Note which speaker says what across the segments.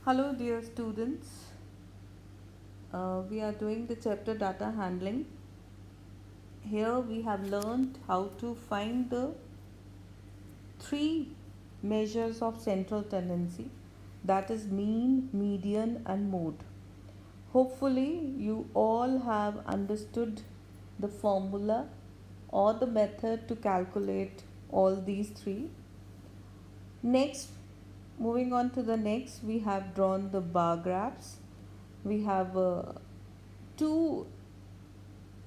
Speaker 1: Hello, dear students. We are doing the chapter data handling. Here we have learned how to find the three measures of central tendency, that is mean, median, and mode. Hopefully, you all have understood the formula or the method to calculate all these three. Next, moving on to the next, we have drawn the bar graphs. We have two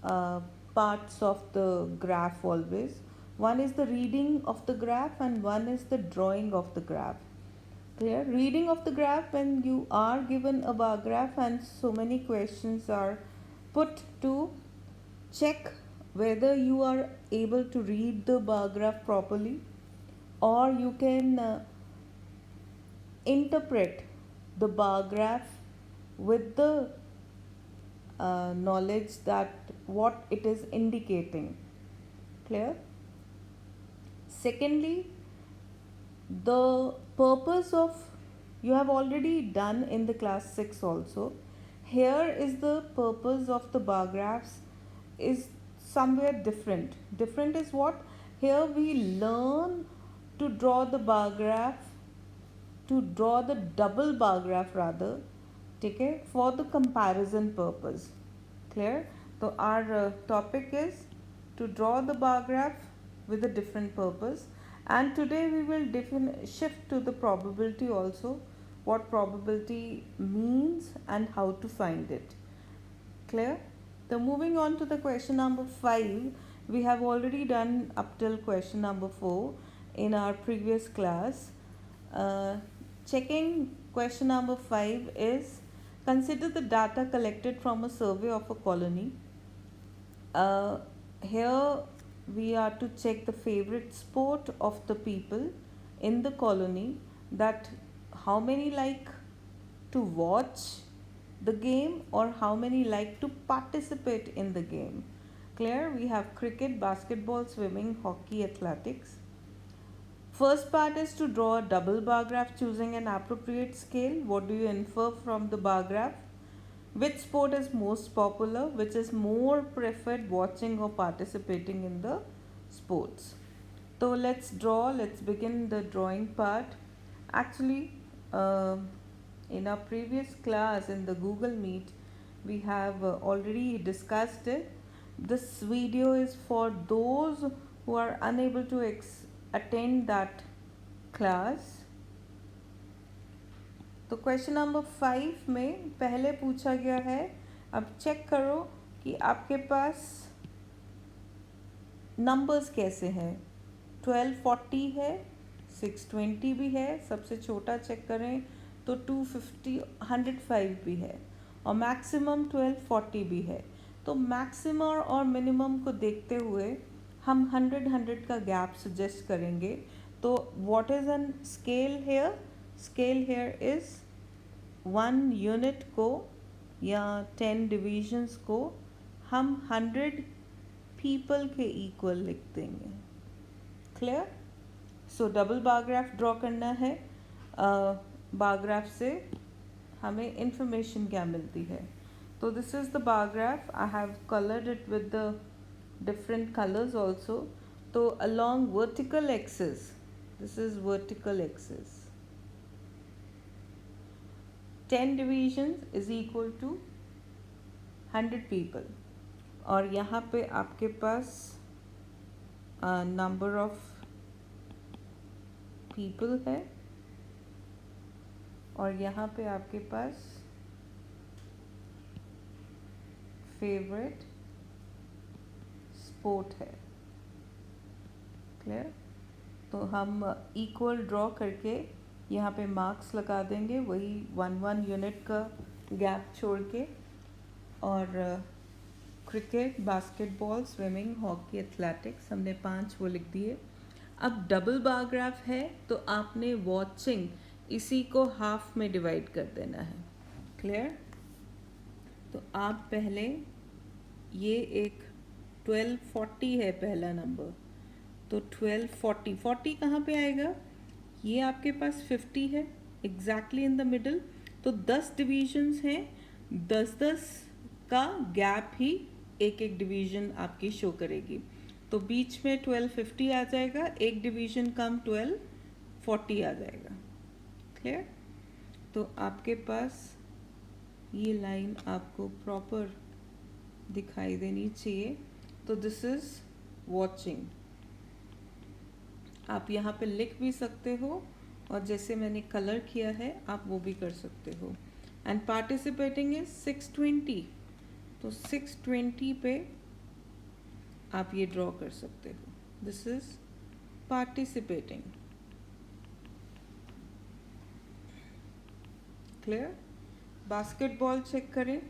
Speaker 1: uh, parts of the graph always. One is the reading of the graph and one is the drawing of the graph. Clear? Reading of the graph, when you are given a bar graph and so many questions are put to check whether you are able to read the bar graph properly, or you can interpret the bar graph with the knowledge that what it is indicating. Clear? Secondly, the purpose of, you have already done in the class 6 also. Here is the purpose of the bar graphs is somewhere different. Different is what? Here we learn to draw the bar graph, to draw the double bar graph rather, okay, for the comparison purpose. Clear? So our topic is to draw the bar graph with a different purpose, and today we will shift to the probability also, what probability means and how to find it. Clear? So moving on to the question number 5, we have already done up till question number 4 in our previous class. Checking question number 5 is, consider the data collected from a survey of a colony. Here we are to check the favorite sport of the people in the colony, that how many like to watch the game or how many like to participate in the game. Clear? We have cricket, basketball, swimming, hockey, athletics. First part is to draw a double bar graph choosing an appropriate scale. What do you infer from the bar graph? Which sport is most popular? Which is more preferred watching or participating in the sports? So let's draw. Let's begin the drawing part. Actually, in our previous class in the Google Meet, we have already discussed it. This video is for those who are unable to attend that class. तो question number 5 में पहले पूछा गया है, अब check करो कि आपके पास नंबर्स कैसे हैं. 1240 है, 620 भी है, सबसे छोटा चेक करें तो 250 105 भी है, और मैक्सिमम 1240 भी है. तो मैक्सिमम और मिनिमम को देखते हुए हम 100 का गैप सजेस्ट करेंगे. तो what is an scale here? Scale here is 1 unit को या 10 डिविजन्स को हम 100 पीपल के इक्वल लिख देंगे. क्लियर? सो डबल बार ग्राफ ड्रॉ करना है. बार ग्राफ से हमें इंफॉर्मेशन क्या मिलती है? तो this is the bar graph. I have coloured it with the different colors also. So along vertical axis, this is vertical axis, 10 divisions is equal to 100 people. और यहाँ पे आपके पास number of people है, और यहाँ पे आपके पास favorite स्पोर्ट है. क्लियर? तो हम इक्वल ड्रॉ करके यहाँ पे मार्क्स लगा देंगे, वही 1 यूनिट का गैप छोड़ के. और cricket, basketball, swimming, hockey, athletics हमने 5 वो लिख दिए. अब डबल बार ग्राफ है तो आपने वॉचिंग इसी को हाफ में डिवाइड कर देना है. क्लियर? तो आप पहले ये एक 1240 है पहला नंबर, तो 1240 कहाँ पे आएगा? ये आपके पास 50 है एग्जैक्टली इन द मिडल. तो 10 डिवीजन्स हैं, 10-10 का गैप ही एक एक डिवीजन आपकी शो करेगी। तो बीच में 1250 आ जाएगा, एक डिवीजन कम 1240 आ जाएगा। क्लियर? तो आपके पास ये लाइन आपको प्रॉपर दिखाई देनी चाहिए। तो दिस इज वॉचिंग। आप यहाँ पे लिख भी सकते हो, और जैसे मैंने कलर किया है आप वो भी कर सकते हो। एंड पार्टिसिपेटिंग इज 620, तो 620 पे आप ये ड्रॉ कर सकते हो। This is participating. Clear? Basketball check करें।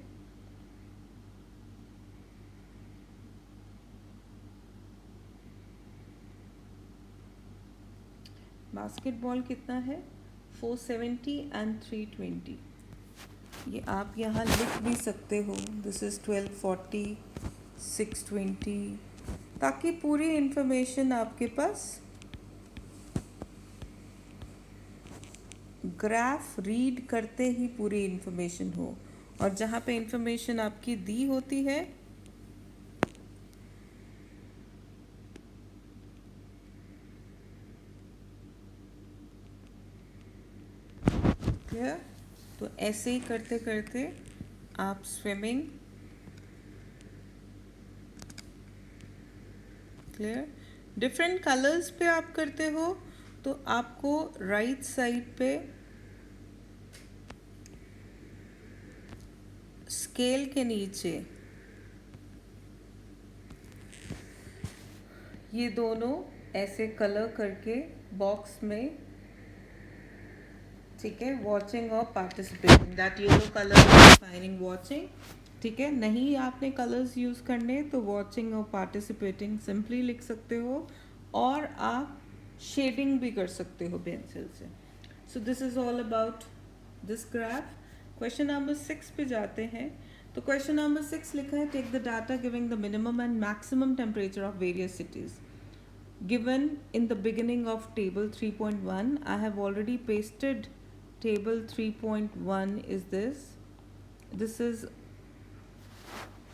Speaker 1: बास्केटबॉल कितना है? 470 एंड 320। ये आप यहाँ लिख भी सकते हो, दिस इज़ 1240, 620, ताकि पूरी इंफॉर्मेशन आपके पास ग्राफ रीड करते ही पूरी इंफॉर्मेशन हो। और जहाँ पे इंफॉर्मेशन आपकी दी होती है क्लियर? तो ऐसे ही करते करते आप स्विमिंग, क्लियर, डिफरेंट कलर्स पे आप करते हो तो आपको राइट साइड पे स्केल के नीचे ये दोनों ऐसे कलर करके बॉक्स में, ठीक है, वॉचिंग और participating, that yellow colour defining watching. ठीक है, नहीं आपने कलर्स यूज़ करने तो वॉचिंग और पार्टिसिपेटिंग सिंपली लिख सकते हो, और आप शेडिंग भी कर सकते हो पेंसिल से। So this is all about this graph. Question number 6 पे जाते हैं। तो क्वेश्चन नंबर 6 लिखा है, take the data giving the minimum and maximum temperature of various cities given in the beginning of table 3.1. I have already pasted table 3.1 is this is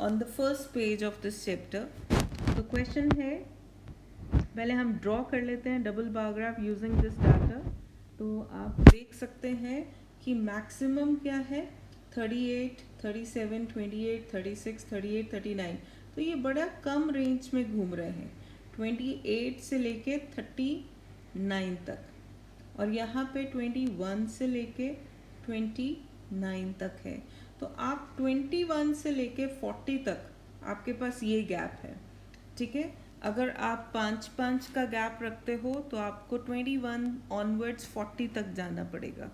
Speaker 1: on the first page of this chapter. तो question है, पहले हम draw कर लेते हैं double bar graph using this data. तो आप देख सकते हैं कि मैक्सिमम क्या है, 38, 37, 28, 36, 38, 39। तो ये बड़ा कम रेंज में घूम रहे हैं, 28 से लेके 39 तक, और यहाँ पे 21 से लेके 29 तक है। तो आप 21 से लेके 40 तक आपके पास ये गैप है। ठीक है, अगर आप 5-5 का गैप रखते हो तो आपको 21 ऑनवर्ड्स 40 तक जाना पड़ेगा।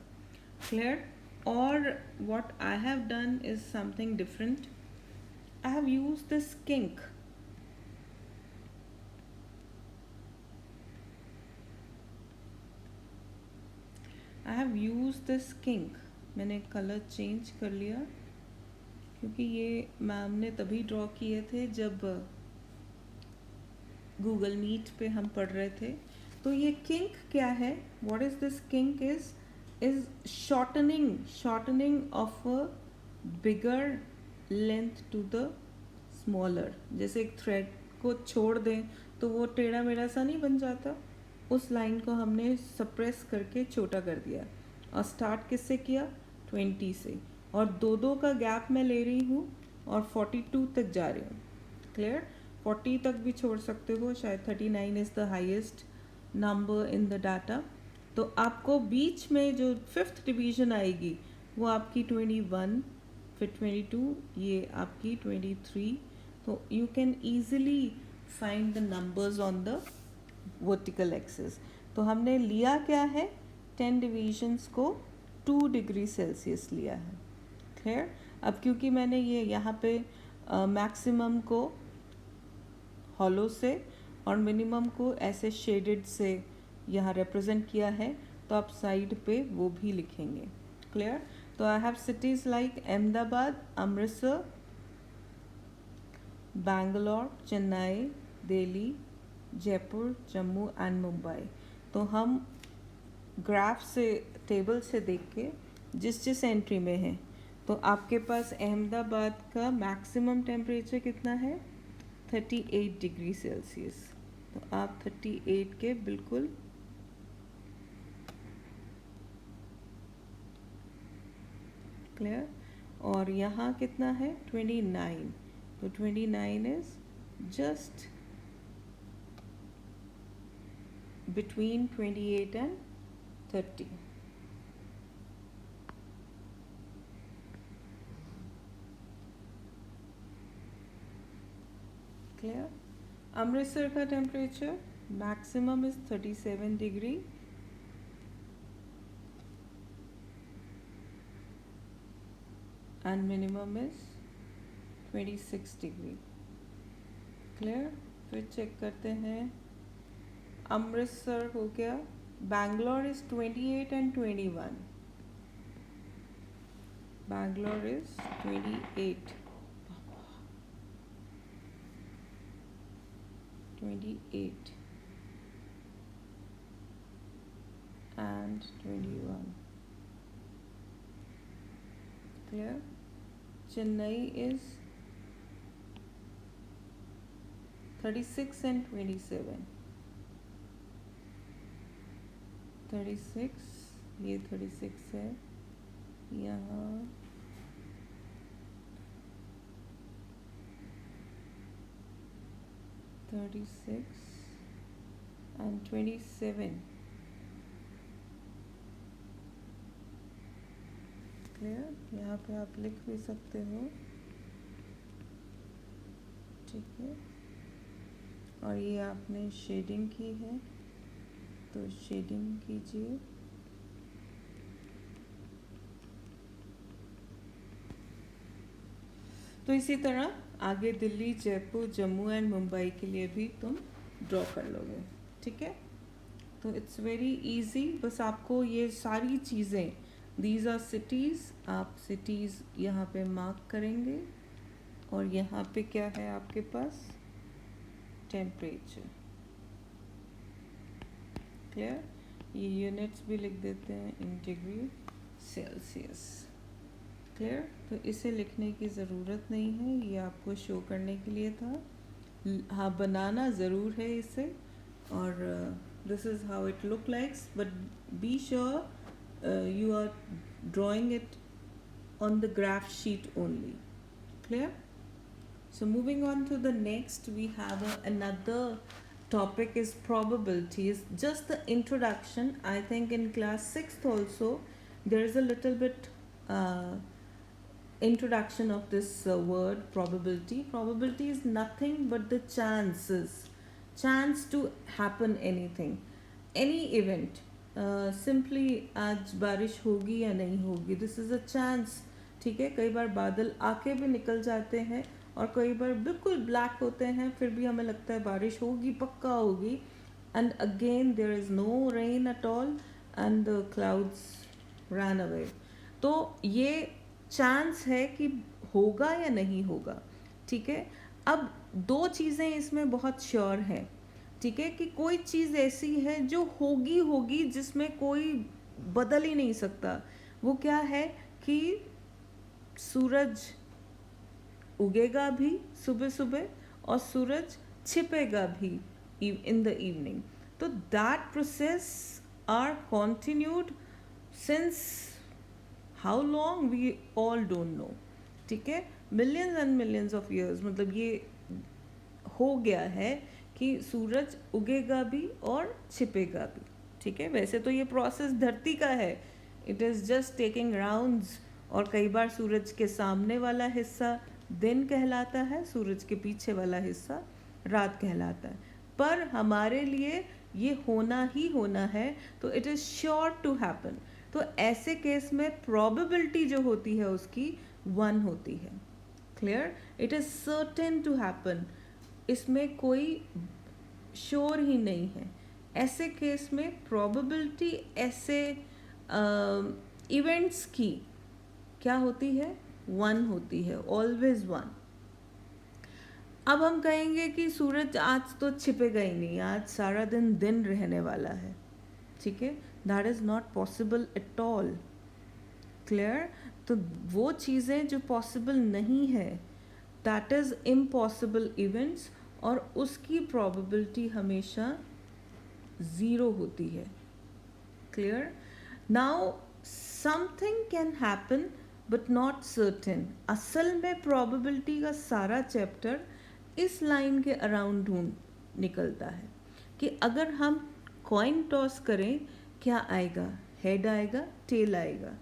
Speaker 1: क्लियर? और what I have done is something different. I have used this kink. I have used this kink. मैंने कलर चेंज कर लिया क्योंकि ये मैम ने तभी ड्रॉ किए थे जब गूगल मीट पे हम पढ़ रहे थे। तो ये किंक क्या है, what is this kink is shortening of a bigger length to the smaller. जैसे एक थ्रेड को छोड़ दें तो वो टेढ़ा मेढ़ा सा नहीं बन जाता, उस लाइन को हमने सप्रेस करके छोटा कर दिया। और स्टार्ट किससे किया, 20 से, और दो का गैप मैं ले रही हूँ और 42 तक जा रही हूँ। क्लियर? 40 तक भी छोड़ सकते हो, शायद 39 is the highest number in the data. तो आपको बीच में जो 5th डिवीजन आएगी वो आपकी 21, फिर 22, ये आपकी 23। तो you can easily find the numbers on the vertical axis. तो हमने लिया क्या है, 10 डिवीजन्स को 2 डिग्री सेल्सियस लिया है। क्लियर? अब क्योंकि मैंने ये यहाँ पे मैक्सिमम को हॉलो से और मिनिमम को ऐसे शेडेड से यहाँ रिप्रेजेंट किया है, तो आप साइड पे वो भी लिखेंगे। क्लियर? तो I have cities like Ahmedabad, Amritsar, Bangalore, Chennai, Delhi, Jaipur, Jammu and Mumbai. तो हम ग्राफ से, टेबल से देख के जिस एंट्री में है। तो आपके पास अहमदाबाद का मैक्सिमम टेम्परेचर कितना है, 38 डिग्री सेल्सियस। तो आप 38 के बिल्कुल क्लियर। और यहाँ कितना है, 29। तो 29 is just between 28 and 30. Clear? Amritsar का temperature maximum is 37 degree and minimum is 26 degree. Clear? फिर चेक करते हैं, अमृतसर हो गया, Bangalore is 28 and 21. Bangalore is 28 and 21. Clear? Chennai is 36 and 27. 36, ये 36 है, यहाँ 36 and 27. क्लियर? यहाँ पे आप लिख भी सकते हो, ठीक है। और ये आपने शेडिंग की है, तो शेडिंग कीजिए। तो इसी तरह आगे दिल्ली, जयपुर, जम्मू एंड मुंबई के लिए भी तुम ड्रॉ कर लोगे, ठीक है। तो इट्स वेरी इजी, बस आपको ये सारी चीज़ें, दीज आर सिटीज़, आप सिटीज़ यहाँ पे मार्क करेंगे और यहाँ पे क्या है आपके पास, टेम्परेचर। क्लियर? ये यूनिट्स भी लिख देते हैं इन डिग्री सेल्सियस। क्लियर? तो इसे लिखने की ज़रूरत नहीं है, ये आपको शो करने के लिए था। हाँ, बनाना ज़रूर है इसे, और this is how it look likes, but be sure you are drawing it on the graph sheet only. Clear? So moving on to the next, we have another topic is probabilities. Just the introduction. I think in class 6th also there is a little bit introduction of this word probability. Probability is nothing but the chance to happen anything, any event. Simply आज बारिश होगी या नहीं होगी, this is a chance, ठीक है। कई बार बादल आके भी निकल जाते हैं और कई बार बिल्कुल ब्लैक होते हैं, फिर भी हमें लगता है बारिश होगी, पक्का होगी, and again there is no rain at all and the clouds run away. तो ये चांस है कि होगा या नहीं होगा, ठीक है। अब दो चीज़ें इसमें बहुत श्योर हैं, ठीक है, कि कोई चीज़ ऐसी है जो होगी, जिसमें कोई बदल ही नहीं सकता। वो क्या है कि सूरज उगेगा भी सुबह सुबह और सूरज छिपेगा भी इन द इवनिंग। तो that process are continued since how long we all don't know, ठीक है, millions and millions of years. मतलब ये हो गया है कि सूरज उगेगा भी और छिपेगा भी, ठीक है। वैसे तो ये प्रोसेस धरती का है, it is just taking rounds, और कई बार सूरज के सामने वाला हिस्सा दिन कहलाता है, सूरज के पीछे वाला हिस्सा रात कहलाता है। पर हमारे लिए ये होना ही होना है, तो it is sure to happen. तो ऐसे केस में प्रोबेबिलिटी जो होती है उसकी 1 होती है। Clear? It is certain to happen, इसमें कोई श्योर ही नहीं है। ऐसे केस में प्रोबेबिलिटी ऐसे इवेंट्स की क्या होती है, 1 होती है, ऑलवेज 1। अब हम कहेंगे कि सूरज आज तो छिपेगा ही नहीं, आज सारा दिन रहने वाला है, ठीक है। That is not possible at all. Clear? तो वो चीज़ें जो पॉसिबल नहीं है, दैट इज़ इम्पॉसिबल इवेंट्स, और उसकी प्रोबेबिलिटी हमेशा ज़ीरो होती है। Clear? Now something can happen but not certain. असल में प्रोबेबिलिटी का सारा चैप्टर इस लाइन के अराउंड ढूंढ निकलता है कि अगर हम कॉइन टॉस करें, क्या आएगा? हेड आएगा, टेल आएगा।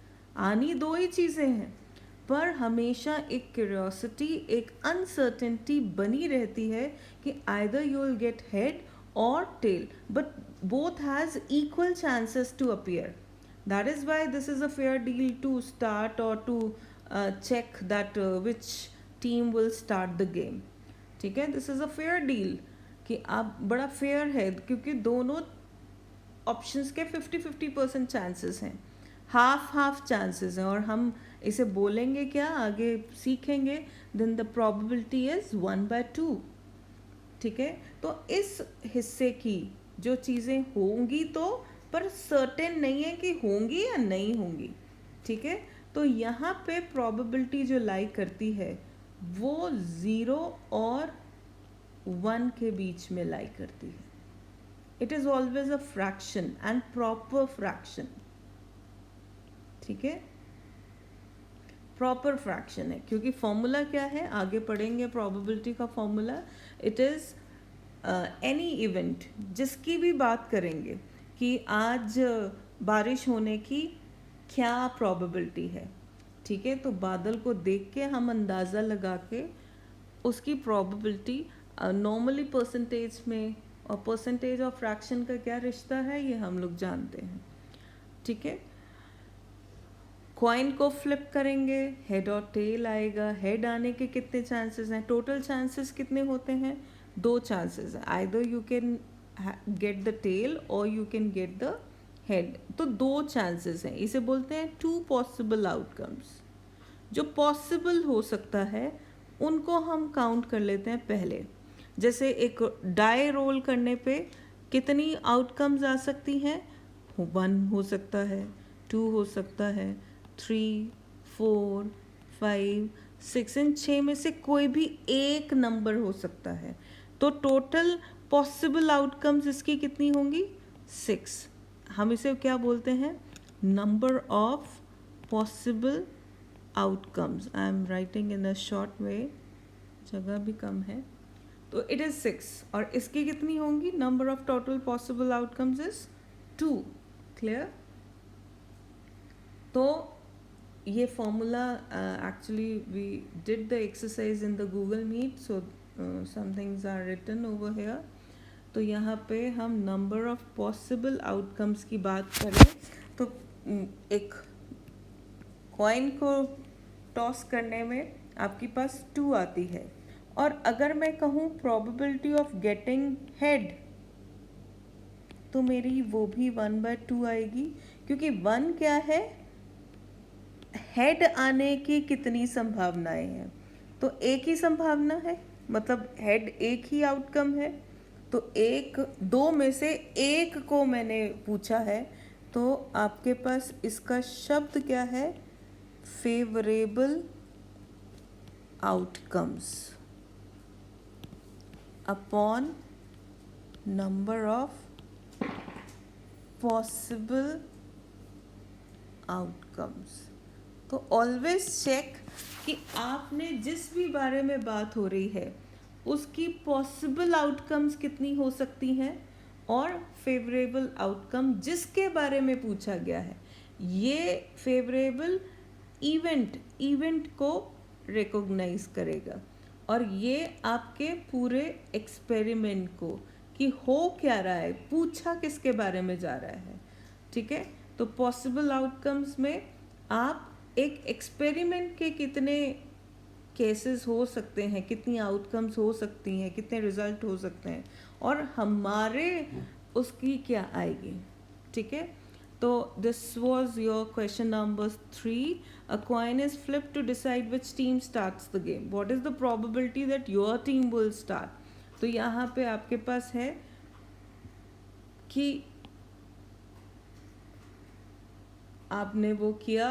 Speaker 1: आनी दो ही चीज़ें हैं, पर हमेशा एक क्यूरियोसिटी, एक अनसर्टेनिटी बनी रहती है कि either you will get head और tail, but both has equal chances to appear. That is why this is a fair deal to start or to check that which team will start the game. ठीक है, this is a fair deal कि आप बड़ा fair है, क्योंकि दोनों options के 50-50% chances हैं, हाफ चांसेस हैं, और हम इसे बोलेंगे क्या, आगे सीखेंगे, देन द प्रोबेबिलिटी इज़ 1/2। ठीक है, तो इस हिस्से की जो चीज़ें होंगी तो, पर सर्टेन नहीं है कि होंगी या नहीं होंगी। ठीक है, तो यहाँ पे प्रोबेबिलिटी जो लाई करती है वो 0 और 1 के बीच में लाई करती है। It is always a fraction and proper fraction. ठीक है, प्रॉपर फ्रैक्शन है, क्योंकि फॉर्मूला क्या है, आगे पढ़ेंगे प्रोबेबिलिटी का formula. It is any event, जिसकी भी बात करेंगे कि आज बारिश होने की क्या प्रोबेबिलिटी है। ठीक है, तो बादल को देख के हम अंदाज़ा लगा के उसकी प्रोबेबिलिटी, नॉर्मली परसेंटेज में, और परसेंटेज और फ्रैक्शन का क्या रिश्ता है ये हम लोग जानते हैं। ठीक है, कॉइन को फ्लिप करेंगे, हेड और टेल आएगा। हेड आने के कितने चांसेस हैं? टोटल चांसेस कितने होते हैं? 2 चांसेस है, either you can get the tail और you can get the head. तो 2 चांसेस हैं, इसे बोलते हैं 2 पॉसिबल आउटकम्स। जो पॉसिबल हो सकता है उनको हम काउंट कर लेते हैं पहले। जैसे एक डाई रोल करने पे कितनी आउटकम्स आ सकती हैं? 1 हो सकता है, 2 हो सकता है, 3, 4, 5, 6, इन 6 में से कोई भी एक नंबर हो सकता है। तो टोटल पॉसिबल आउटकम्स इसकी कितनी होंगी? 6। हम इसे क्या बोलते हैं? Number of possible outcomes. I am writing in a short way, जगह भी कम है, तो इट इज़ 6। और इसकी कितनी होंगी? Number of total possible outcomes is 2। Clear? तो ये formula, actually we did the exercise in the Google Meet, so some things are written over here. तो यहाँ पे हम नंबर ऑफ पॉसिबल आउटकम्स की बात करें तो एक कॉइन को टॉस करने में आपके पास 2 आती है, और अगर मैं कहूँ प्रोबेबिलिटी ऑफ गेटिंग हेड, तो मेरी वो भी 1/2 आएगी, क्योंकि 1 क्या है? हेड आने की कितनी संभावनाएं हैं? तो एक ही संभावना है, मतलब हेड एक ही आउटकम है। तो 2 में से एक को मैंने पूछा है, तो आपके पास इसका शब्द क्या है? Favourable outcomes upon number of possible outcomes. तो ऑलवेज चेक कि आपने जिस भी बारे में बात हो रही है उसकी पॉसिबल आउटकम्स कितनी हो सकती हैं, और फेवरेबल आउटकम जिसके बारे में पूछा गया है, ये फेवरेबल इवेंट को रिकॉग्नाइज करेगा, और ये आपके पूरे एक्सपेरिमेंट को, कि हो क्या रहा है, पूछा किसके बारे में जा रहा है। ठीक है, तो पॉसिबल आउटकम्स में आप एक एक्सपेरिमेंट के कितने केसेस हो सकते हैं, कितनी आउटकम्स हो सकती हैं, कितने रिजल्ट हो सकते हैं, और हमारे उसकी क्या आएगी। ठीक है, तो this was your question number 3. A coin is flipped to decide which team starts the game. What is the probability that your team will start? तो यहाँ पे आपके पास है कि आपने वो किया,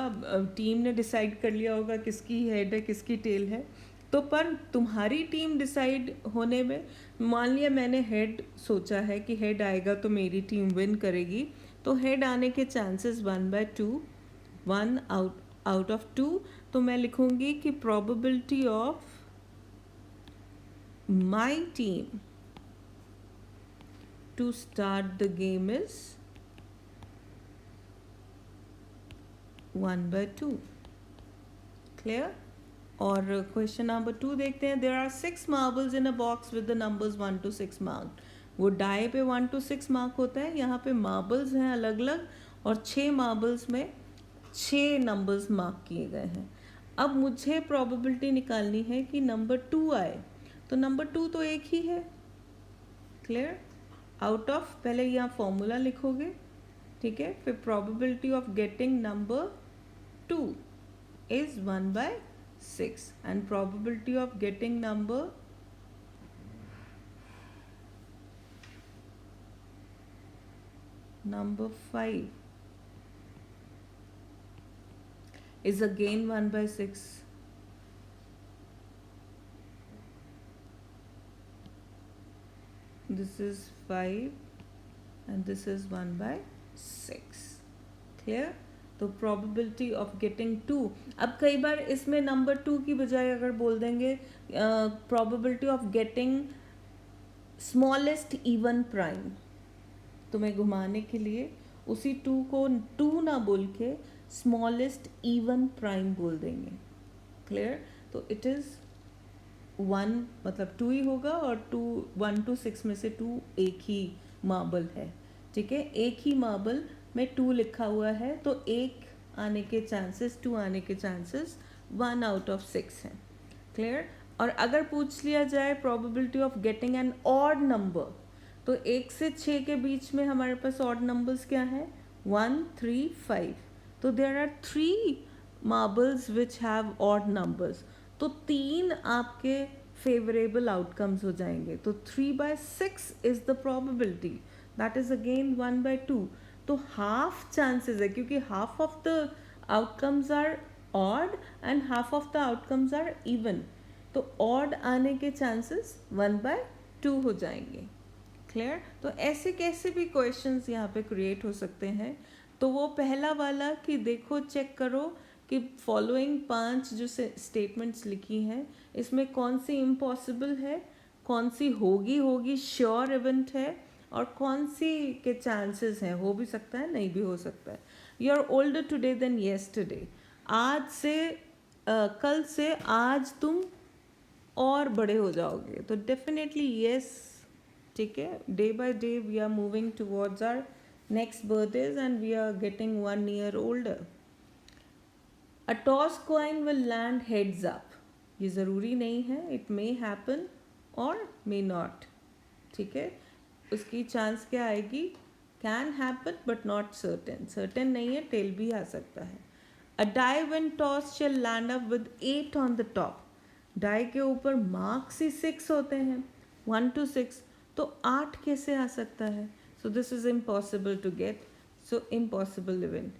Speaker 1: टीम ने डिसाइड कर लिया होगा किसकी हेड है किसकी टेल है, तो पर तुम्हारी टीम डिसाइड होने में, मान लिया मैंने हेड सोचा है कि हेड आएगा तो मेरी टीम विन करेगी, तो हेड आने के चांसेस 1/2, 1 आउट ऑफ 2, तो मैं लिखूंगी कि probability of my team to start the game is 1/2. Clear? और क्वेश्चन नंबर 2 देखते हैं. There are 6 marbles in a box with the numbers 1 to 6 mark. वो डाई पे 1 to 6 मार्क होता है, यहाँ पे मार्बल्स हैं अलग अलग और 6 मार्बल्स में 6 नंबर्स मार्क किए गए हैं. अब मुझे प्रोबेबिलिटी निकालनी है कि नंबर 2 आए, तो नंबर 2 तो एक ही है. क्लियर? आउट ऑफ, पहले यहाँ फॉर्मूला लिखोगे, ठीक है, फिर probability of getting number 2 is 1/6 and probability of getting number number 5 is again 1/6. This is 5 and this is 1/6. Clear? तो प्रोबेबिलिटी ऑफ गेटिंग 2. अब कई बार इसमें नंबर 2 की बजाय अगर बोल देंगे probability of getting smallest even prime, तो मैं घुमाने के लिए उसी 2 को 2 ना बोल के स्मॉलेस्ट इवन प्राइम बोल देंगे. क्लियर? तो इट इज़ 1, मतलब 2 ही होगा, और 1 to 6 में से 2 एक ही मार्बल है. ठीक है, एक ही मार्बल में 2 लिखा हुआ है, तो 1 आने के चांसेस, 2 आने के चांसेस 1 out of 6 हैं. क्लियर? और अगर पूछ लिया जाए probability of getting an odd number, तो 1 से 6 के बीच में हमारे पास ऑड नंबर्स क्या है? 1, 3, 5. तो there are 3 marbles which have odd numbers, तो 3 आपके फेवरेबल आउटकम्स हो जाएंगे. तो 3/6 is the probability, that is again 1/2. तो हाफ चांसेस है, क्योंकि half of the outcomes are odd and half of the outcomes are even, तो ऑड आने के चांसेस 1/2 हो जाएंगे. क्लियर? तो ऐसे कैसे भी क्वेश्चंस यहाँ पे क्रिएट हो सकते हैं. तो वो पहला वाला कि देखो, चेक करो कि फॉलोइंग 5 जो स्टेटमेंट्स लिखी हैं, इसमें कौन सी इम्पॉसिबल है, कौन सी होगी श्योर इवेंट है, और कौन सी के चांसेस हैं, हो भी सकता है नहीं भी हो सकता है. You are older today than yesterday, आज से कल से आज तुम और बड़े हो जाओगे, तो डेफिनेटली येस. ठीक है, day by day we are moving towards our next birthdays and we are getting 1 year older. A toss coin will land heads up, ये ज़रूरी नहीं है, इट मे हैपन और मे नॉट. ठीक है, उसकी चांस क्या आएगी? Can happen but not certain, certain नहीं है, टेल भी आ सकता है. A die when toss shall land up with 8 on the top, die के ऊपर मार्क्स ही 6 होते हैं, 1 to 6, तो 8 कैसे आ सकता है? So this is impossible to get, so impossible event.